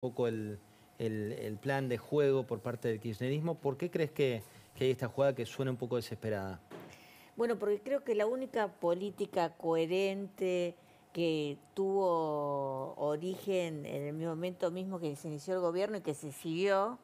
poco el plan de juego por parte del kirchnerismo. ¿Por qué crees que hay esta jugada que suena un poco desesperada? Bueno, porque creo que la única política coherente que tuvo origen en el momento mismo que se inició el gobierno y que se siguió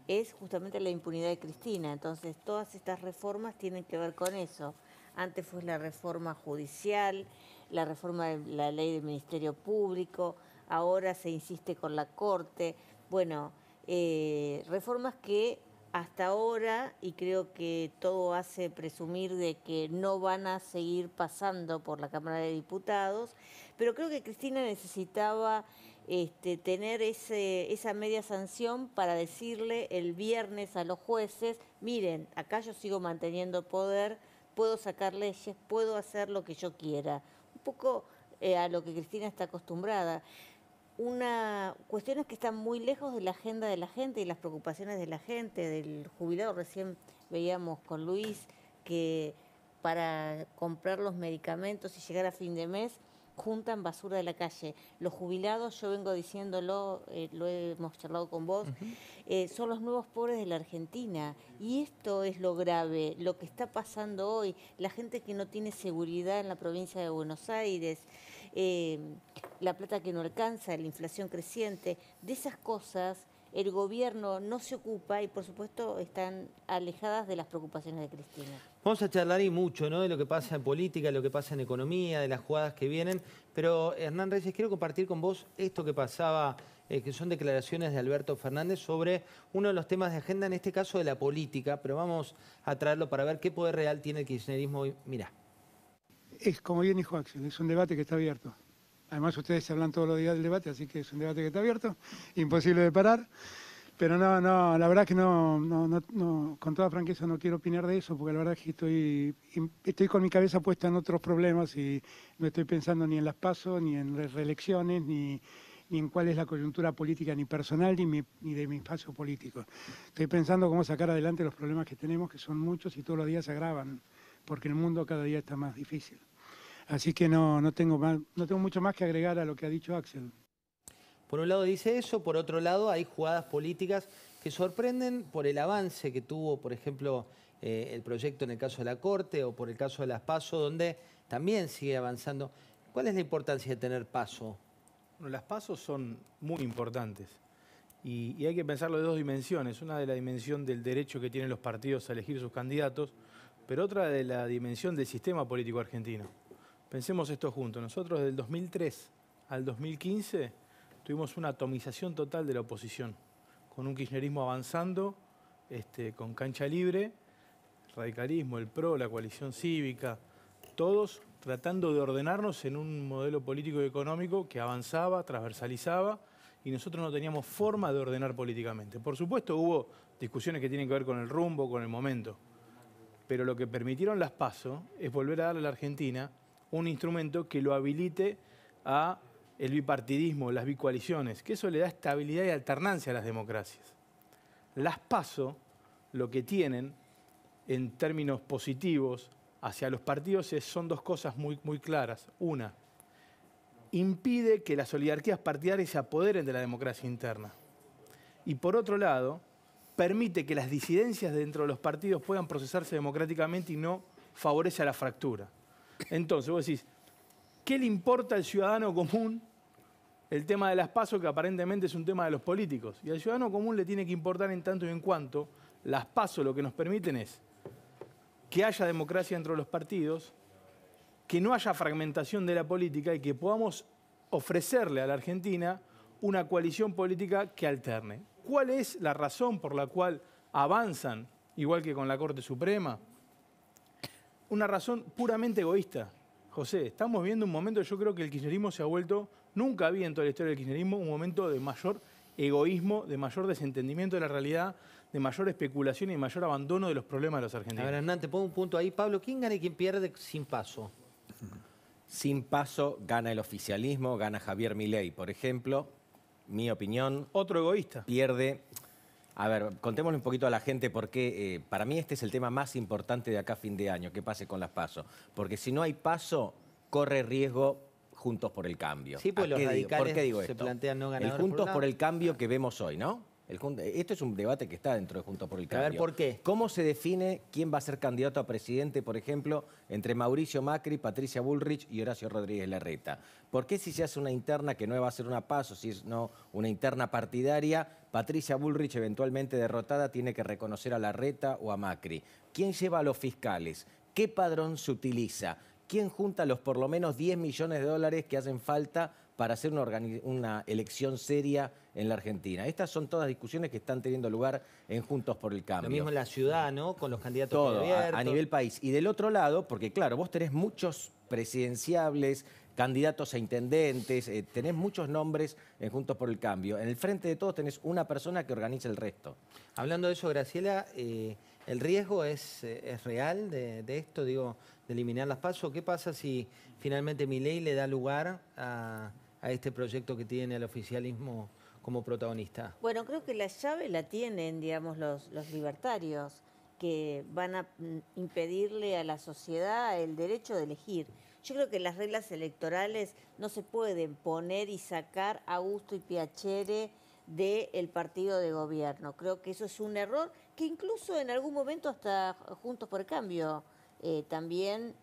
es justamente la impunidad de Cristina. Entonces, todas estas reformas tienen que ver con eso. Antes fue la reforma judicial, la reforma de la ley del Ministerio Público, ahora se insiste con la Corte. Bueno, reformas que hasta ahora, y creo que todo hace presumir de que no van a seguir pasando por la Cámara de Diputados, pero creo que Cristina necesitaba tener esa media sanción para decirle el viernes a los jueces, miren, acá yo sigo manteniendo poder, puedo sacar leyes, puedo hacer lo que yo quiera. Un poco a lo que Cristina está acostumbrada. Cuestiones que están muy lejos de la agenda de la gente y las preocupaciones de la gente, del jubilado. Recién veíamos con Luis que para comprar los medicamentos y llegar a fin de mes juntan basura de la calle. Los jubilados, yo vengo diciéndolo, lo hemos charlado con vos, son los nuevos pobres de la Argentina. Y esto es lo grave, lo que está pasando hoy. La gente que no tiene seguridad en la provincia de Buenos Aires, la plata que no alcanza, la inflación creciente, de esas cosas el gobierno no se ocupa y por supuesto están alejadas de las preocupaciones de Cristina. Vamos a charlar y mucho, ¿no?, de lo que pasa en política, de lo que pasa en economía, de las jugadas que vienen. Pero, Hernán Reyes, quiero compartir con vos esto que pasaba, que son declaraciones de Alberto Fernández sobre uno de los temas de agenda, en este caso de la política, pero vamos a traerlo para ver qué poder real tiene el kirchnerismo hoy. Mirá. Es como bien dijo Axel, es un debate que está abierto. Además ustedes hablan todos los días del debate, así que es un debate que está abierto, imposible de parar. Pero no, la verdad que no, con toda franqueza no quiero opinar de eso, porque la verdad es que estoy con mi cabeza puesta en otros problemas y no estoy pensando ni en las PASO, ni en las reelecciones, ni en cuál es la coyuntura política, ni personal, ni de mi espacio político. Estoy pensando cómo sacar adelante los problemas que tenemos, que son muchos y todos los días se agravan, porque el mundo cada día está más difícil. Así que no tengo mucho más que agregar a lo que ha dicho Axel. Por un lado dice eso, por otro lado hay jugadas políticas que sorprenden por el avance que tuvo, por ejemplo, el proyecto en el caso de la Corte o por el caso de las PASO, donde también sigue avanzando. ¿Cuál es la importancia de tener PASO? Bueno, las PASO son muy importantes y hay que pensarlo de dos dimensiones. Una de la dimensión del derecho que tienen los partidos a elegir sus candidatos, pero otra de la dimensión del sistema político argentino. Pensemos esto juntos. Nosotros del 2003 al 2015 tuvimos una atomización total de la oposición, con un kirchnerismo avanzando, con cancha libre, el radicalismo, el PRO, la coalición cívica, todos tratando de ordenarnos en un modelo político y económico que avanzaba, transversalizaba, y nosotros no teníamos forma de ordenar políticamente. Por supuesto hubo discusiones que tienen que ver con el rumbo, con el momento, pero lo que permitieron las PASO es volver a darle a la Argentina un instrumento que lo habilite a el bipartidismo, las bicoaliciones, que eso le da estabilidad y alternancia a las democracias. Las PASO lo que tienen en términos positivos hacia los partidos son dos cosas muy claras. Una, impide que las oligarquías partidarias se apoderen de la democracia interna. Y por otro lado, permite que las disidencias dentro de los partidos puedan procesarse democráticamente y no favorece a la fractura. Entonces vos decís, ¿qué le importa al ciudadano común el tema de las PASO, que aparentemente es un tema de los políticos? Y al ciudadano común le tiene que importar en tanto y en cuanto las PASO lo que nos permiten es que haya democracia dentro de los partidos, que no haya fragmentación de la política y que podamos ofrecerle a la Argentina una coalición política que alterne. ¿Cuál es la razón por la cual avanzan, igual que con la Corte Suprema? Una razón puramente egoísta. José, estamos viendo un momento, yo creo que el kirchnerismo se ha vuelto, nunca había en toda la historia del kirchnerismo, un momento de mayor egoísmo, de mayor desentendimiento de la realidad, de mayor especulación y de mayor abandono de los problemas de los argentinos. A ver, Hernán, te pongo un punto ahí. Pablo, ¿quién gana y quién pierde sin PASO? Sin PASO gana el oficialismo, gana Javier Milei, por ejemplo. Mi opinión. Otro egoísta. Pierde. A ver, contémosle un poquito a la gente porque para mí este es el tema más importante de acá a fin de año, qué pase con las PASO. Porque si no hay PASO, corre riesgo Juntos por el Cambio. Sí, pues los radicales ¿Por qué digo se esto? plantean no ganadores El por un Juntos lado. por el Cambio que vemos hoy, ¿no? Esto es un debate que está dentro de Juntos por el Pero a Cambio. ver, ¿por qué? ¿Cómo se define quién va a ser candidato a presidente, por ejemplo, entre Mauricio Macri, Patricia Bullrich y Horacio Rodríguez Larreta? ¿Por qué si se hace una interna que no va a ser una PASO, si es no una interna partidaria, Patricia Bullrich eventualmente derrotada tiene que reconocer a Larreta o a Macri? ¿Quién lleva a los fiscales? ¿Qué padrón se utiliza? ¿Quién junta los por lo menos 10 millones de dólares que hacen falta para hacer una elección seria en la Argentina? Estas son todas discusiones que están teniendo lugar en Juntos por el Cambio. Lo mismo en la ciudad, ¿no? Con los candidatos Todo, abiertos. a nivel país. Y del otro lado, porque claro, vos tenés muchos presidenciables, candidatos a intendentes, tenés muchos nombres en Juntos por el Cambio. En el frente de todos tenés una persona que organiza el resto. Hablando de eso, Graciela, ¿el riesgo es real de esto, digo, de eliminar las PASO? ¿Qué pasa si finalmente Milei le da lugar a este proyecto que tiene al oficialismo como protagonista? Bueno, creo que la llave la tienen, digamos, los libertarios, que van a impedirle a la sociedad el derecho de elegir. Yo creo que las reglas electorales no se pueden poner y sacar a gusto y piacere del partido de gobierno. Creo que eso es un error que incluso en algún momento hasta Juntos por el Cambio también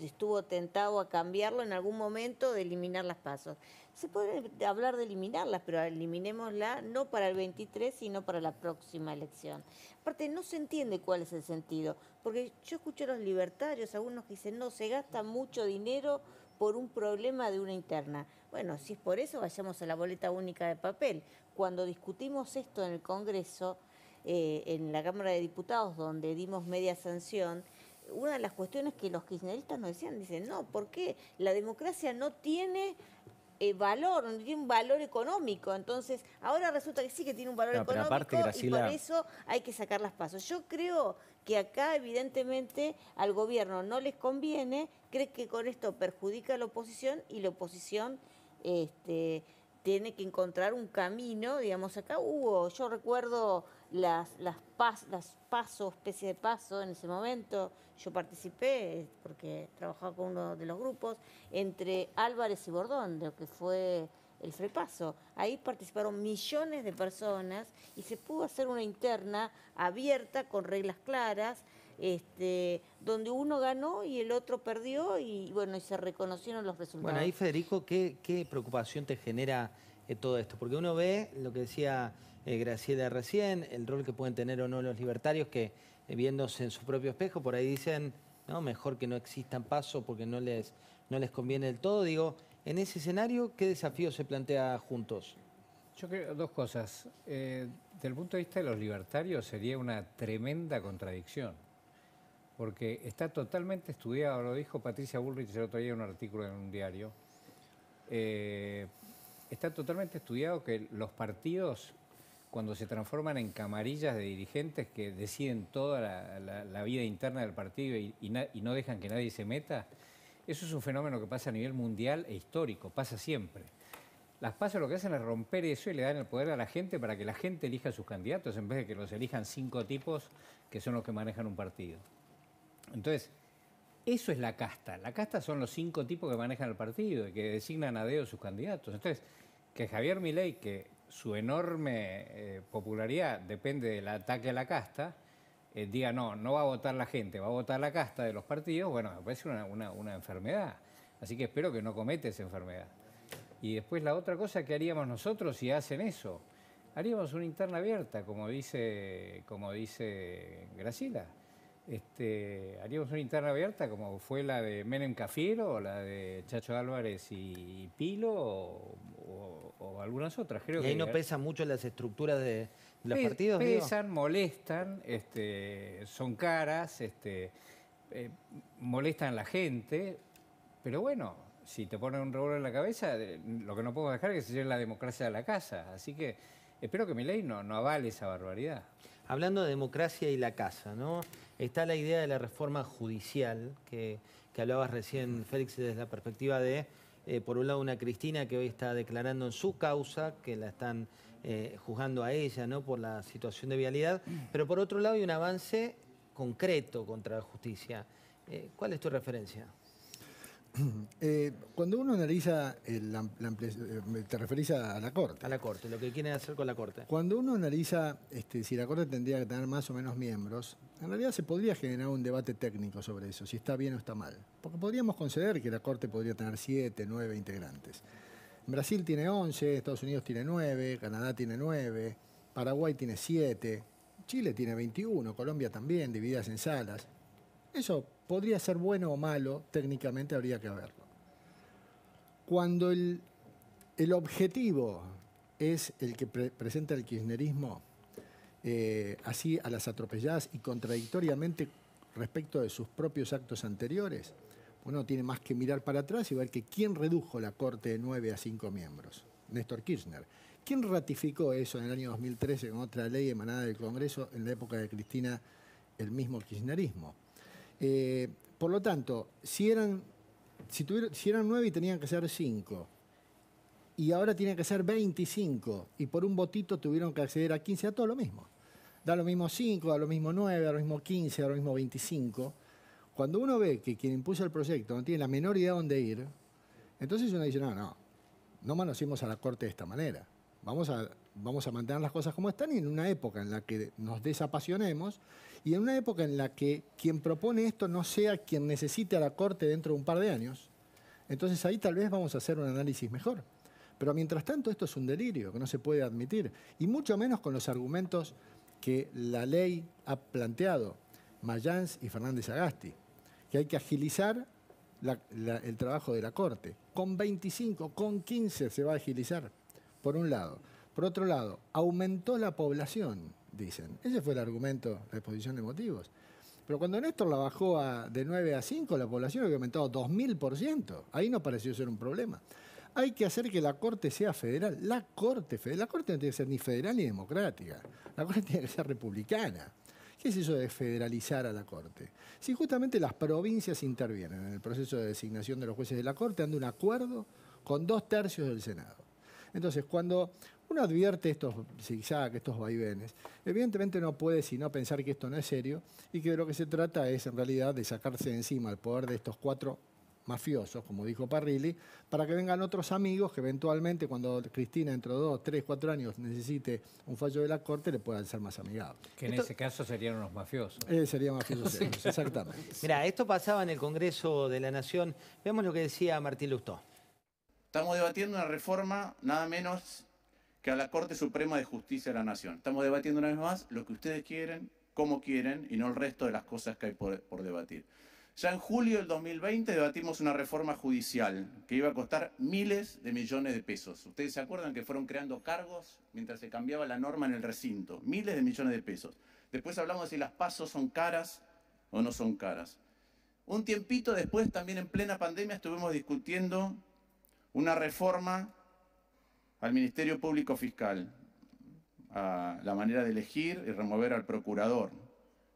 estuvo tentado a cambiarlo en algún momento, de eliminar las PASO. Se puede hablar de eliminarlas, pero eliminémoslas no para el 23, sino para la próxima elección. Aparte, no se entiende cuál es el sentido, porque yo escucho a los libertarios, algunos que dicen, no, se gasta mucho dinero por un problema de una interna. Bueno, si es por eso, vayamos a la boleta única de papel. Cuando discutimos esto en el Congreso, en la Cámara de Diputados, donde dimos media sanción, una de las cuestiones que los kirchneristas nos decían, dicen, no, ¿por qué? La democracia no tiene valor, no tiene un valor económico. Entonces, ahora resulta que sí que tiene un valor económico, aparte, Graciela, y por eso hay que sacar las PASO. Yo creo que acá, evidentemente, al gobierno no les conviene, cree que con esto perjudica a la oposición y la oposición tiene que encontrar un camino. Digamos, acá hubo, yo recuerdo las PASO, especie de PASO en ese momento. Yo participé, porque trabajaba con uno de los grupos, entre Álvarez y Bordón, de lo que fue el FREPASO. Ahí participaron millones de personas y se pudo hacer una interna abierta, con reglas claras, donde uno ganó y el otro perdió, y bueno, y se reconocieron los resultados. Bueno, ahí, Federico, ¿qué preocupación te genera todo esto? Porque uno ve lo que decía Graciela recién, el rol que pueden tener o no los libertarios, que viéndose en su propio espejo, por ahí dicen, no, mejor que no existan PASO porque no les conviene del todo. Digo, en ese escenario, ¿qué desafío se plantea Juntos? Yo creo dos cosas. Desde el punto de vista de los libertarios sería una tremenda contradicción, porque está totalmente estudiado, lo dijo Patricia Bullrich el otro día en un artículo en un diario, está totalmente estudiado que los partidos, cuando se transforman en camarillas de dirigentes que deciden toda la vida interna del partido y no dejan que nadie se meta, eso es un fenómeno que pasa a nivel mundial e histórico, pasa siempre. Las PASO lo que hacen es romper eso y le dan el poder a la gente para que la gente elija a sus candidatos en vez de que los elijan 5 tipos que son los que manejan un partido. Entonces, eso es la casta. La casta son los 5 tipos que manejan el partido y que designan a dedo sus candidatos. Entonces, que Javier Milei, que su enorme popularidad depende del ataque a la casta, diga no va a votar la gente, va a votar la casta de los partidos, bueno, me parece una enfermedad. Así que espero que no cometa esa enfermedad. Y después la otra cosa que haríamos nosotros si hacen eso, haríamos una interna abierta, como dice Graciela. Haríamos una interna abierta como fue la de Menem Cafiero, o la de Chacho Álvarez y Pilo, o algunas otras. Creo ¿Y ahí que no pesan mucho las estructuras de los partidos? Pesan, molestan, son caras, molestan a la gente, pero bueno, si te ponen un revólver en la cabeza, lo que no puedo dejar es que se lleve la democracia a la casa. Así que espero que Milei no avale esa barbaridad. Hablando de democracia y la casa, ¿no? Está la idea de la reforma judicial que hablabas recién, Félix, desde la perspectiva de, por un lado, una Cristina que hoy está declarando en su causa, que la están juzgando a ella, ¿no?, por la situación de vialidad, pero por otro lado hay un avance concreto contra la justicia. ¿Cuál es tu referencia? Cuando uno analiza, te referís a la Corte. A la Corte, lo que quieren hacer con la Corte. Cuando uno analiza si la Corte tendría que tener más o menos miembros, en realidad se podría generar un debate técnico sobre eso, si está bien o está mal. Porque podríamos conceder que la Corte podría tener 7, 9 integrantes. Brasil tiene 11, Estados Unidos tiene 9, Canadá tiene 9, Paraguay tiene 7, Chile tiene 21, Colombia también, divididas en salas. Eso podría ser bueno o malo, técnicamente habría que verlo. Cuando el objetivo es el que presenta el kirchnerismo, así a las atropelladas y contradictoriamente respecto de sus propios actos anteriores, uno tiene más que mirar para atrás y ver que quién redujo la Corte de 9 a 5 miembros. Néstor Kirchner. ¿Quién ratificó eso en el año 2013 con otra ley emanada del Congreso en la época de Cristina, el mismo kirchnerismo? Por lo tanto, si eran 9 y tenían que ser 5, y ahora tienen que ser 25, y por un votito tuvieron que acceder a 15, a todo lo mismo. Da lo mismo 5, da lo mismo 9, da lo mismo 15, da lo mismo 25. Cuando uno ve que quien impulsa el proyecto no tiene la menor idea de dónde ir, entonces uno dice, no manoseemos a la Corte de esta manera. Vamos a mantener las cosas como están y en una época en la que nos desapasionemos y en una época en la que quien propone esto no sea quien necesite a la Corte dentro de un par de años, entonces ahí tal vez vamos a hacer un análisis mejor. Pero mientras tanto esto es un delirio que no se puede admitir, y mucho menos con los argumentos que la ley ha planteado Mayans y Fernández Agasti, que hay que agilizar el trabajo de la Corte. Con 25, con 15 se va a agilizar, por un lado. Por otro lado, aumentó la población, dicen. Ese fue el argumento, la exposición de motivos. Pero cuando Néstor la bajó de 9 a 5, la población había aumentado 2000%. Ahí no pareció ser un problema. Hay que hacer que la Corte sea federal. La Corte no tiene que ser ni federal ni democrática. La Corte tiene que ser republicana. ¿Qué es eso de federalizar a la Corte? Si justamente las provincias intervienen en el proceso de designación de los jueces de la Corte, anda un acuerdo con 2/3 del Senado. Entonces, cuando uno advierte estos zigzag, estos vaivenes, evidentemente no puede sino pensar que esto no es serio y que de lo que se trata es en realidad de sacarse de encima el poder de estos 4 mafiosos, como dijo Parrilli, para que vengan otros amigos que eventualmente cuando Cristina dentro de 2, 3, 4 años necesite un fallo de la Corte le puedan ser más amigables. Que en ese caso serían unos mafiosos. Serían mafiosos serios, exactamente. Mirá, esto pasaba en el Congreso de la Nación. Veamos lo que decía Martín Lustó. Estamos debatiendo una reforma nada menos que a la Corte Suprema de Justicia de la Nación. Estamos debatiendo una vez más lo que ustedes quieren, cómo quieren y no el resto de las cosas que hay por debatir. Ya en julio del 2020 debatimos una reforma judicial que iba a costar miles de millones de pesos. ¿Ustedes se acuerdan que fueron creando cargos mientras se cambiaba la norma en el recinto? Miles de millones de pesos. Después hablamos de si las PASO son caras o no son caras. Un tiempito después, también en plena pandemia, estuvimos discutiendo una reforma al Ministerio Público Fiscal, a la manera de elegir y remover al procurador.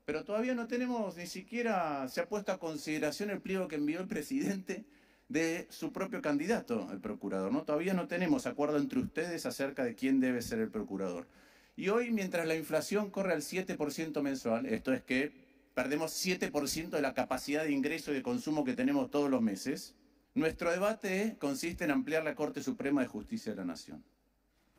Pero todavía no tenemos, ni siquiera se ha puesto a consideración el pliego que envió el presidente de su propio candidato, el procurador, ¿no? Todavía no tenemos acuerdo entre ustedes acerca de quién debe ser el procurador. Y hoy, mientras la inflación corre al 7% mensual, esto es que perdemos 7% de la capacidad de ingreso y de consumo que tenemos todos los meses, nuestro debate consiste en ampliar la Corte Suprema de Justicia de la Nación.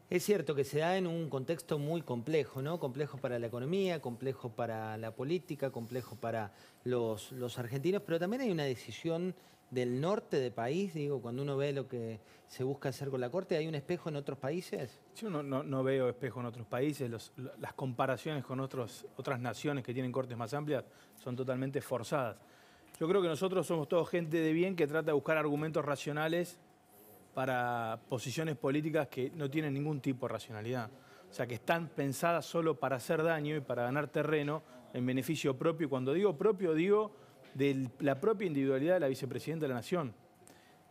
Es cierto que se da en un contexto muy complejo, ¿no? Complejo para la economía, complejo para la política, complejo para los argentinos, pero también hay una decisión del norte del país, digo, cuando uno ve lo que se busca hacer con la Corte, ¿hay un espejo en otros países? Yo no veo espejo en otros países, las comparaciones con otras naciones que tienen cortes más amplias son totalmente forzadas. Yo creo que nosotros somos todos gente de bien que trata de buscar argumentos racionales para posiciones políticas que no tienen ningún tipo de racionalidad. O sea, que están pensadas solo para hacer daño y para ganar terreno en beneficio propio. Y cuando digo propio, digo de la propia individualidad de la vicepresidenta de la Nación,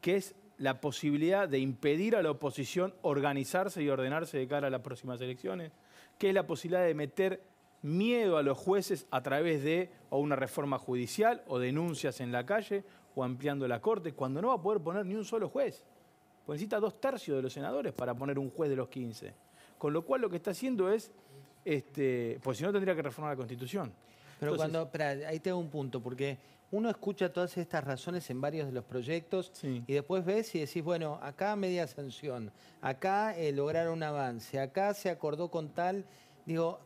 que es la posibilidad de impedir a la oposición organizarse y ordenarse de cara a las próximas elecciones, que es la posibilidad de meter miedo a los jueces a través de o una reforma judicial o denuncias en la calle o ampliando la Corte, cuando no va a poder poner ni un solo juez. Porque necesita 2/3 de los senadores para poner un juez de los 15. Con lo cual lo que está haciendo es, pues si no tendría que reformar la Constitución. Pero Entonces, espera, ahí te hago un punto, porque uno escucha todas estas razones en varios de los proyectos Sí. y después ves y decís, bueno, acá media sanción, acá lograron un avance, acá se acordó con tal. Digo,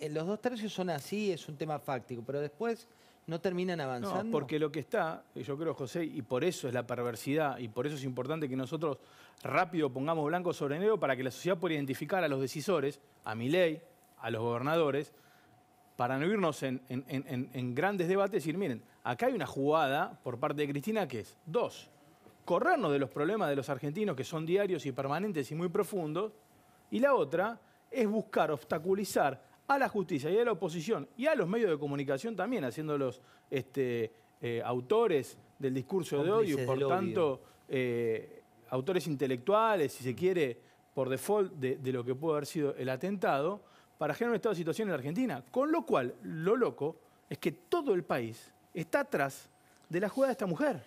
los 2/3 son así, es un tema fáctico, pero después no terminan avanzando. no, porque lo que está, yo creo, José, y por eso es la perversidad, y por eso es importante que nosotros rápido pongamos blanco sobre negro para que la sociedad pueda identificar a los decisores, a Milei, a los gobernadores, para no irnos en grandes debates y decir, miren, acá hay una jugada por parte de Cristina que es, 2, corrernos de los problemas de los argentinos que son diarios y permanentes y muy profundos, y la otra es buscar obstaculizar a la justicia y a la oposición y a los medios de comunicación también, haciéndolos autores del discurso de odio y por tanto autores intelectuales, si se quiere, por default de lo que pudo haber sido el atentado, para generar un estado de situación en la Argentina. Con lo cual, lo loco es que todo el país está atrás de la jugada de esta mujer.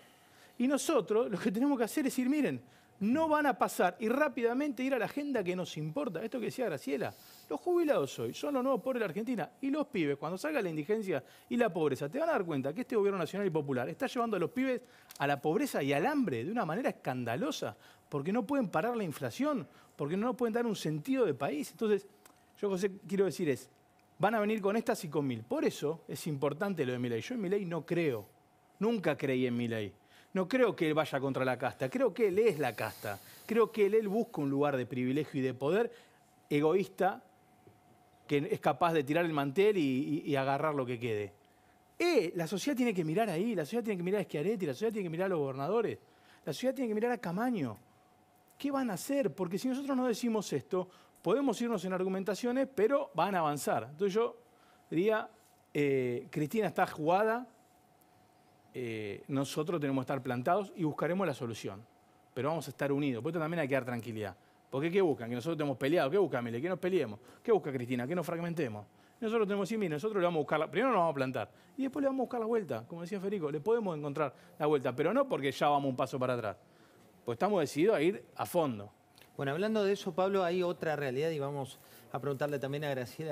Y nosotros lo que tenemos que hacer es decir, miren, no van a pasar y rápidamente ir a la agenda que nos importa. Esto que decía Graciela, los jubilados hoy son los nuevos pobres de la Argentina y los pibes, cuando salga la indigencia y la pobreza, te van a dar cuenta que este gobierno nacional y popular está llevando a los pibes a la pobreza y al hambre de una manera escandalosa, porque no pueden parar la inflación, porque no nos pueden dar un sentido de país. Entonces, yo, José, quiero decir van a venir con estas y con 1000. Por eso es importante lo de Milei. Yo en Milei no creo, nunca creí en Milei. No creo que él vaya contra la casta, creo que él es la casta. Creo que él busca un lugar de privilegio y de poder egoísta que es capaz de tirar el mantel y agarrar lo que quede. La sociedad tiene que mirar ahí, la sociedad tiene que mirar a Schiaretti, la sociedad tiene que mirar a los gobernadores, la sociedad tiene que mirar a Camaño. ¿Qué van a hacer? Porque si nosotros no decimos esto, podemos irnos en argumentaciones, pero van a avanzar. Entonces yo diría, Cristina está jugada, nosotros tenemos que estar plantados y buscaremos la solución. Pero vamos a estar unidos. Por esto también hay que dar tranquilidad. Porque ¿qué buscan? Que nosotros estemos peleados. ¿Qué busca Milei? Que nos peleemos. ¿Qué busca Cristina? Que nos fragmentemos. Nosotros tenemos que decir, mire, nosotros le vamos a buscar primero nos vamos a plantar y después le vamos a buscar la vuelta. Como decía Federico, le podemos encontrar la vuelta, pero no porque ya vamos un paso para atrás. Pues estamos decididos a ir a fondo. Bueno, hablando de eso, Pablo, hay otra realidad y vamos a preguntarle también a Graciela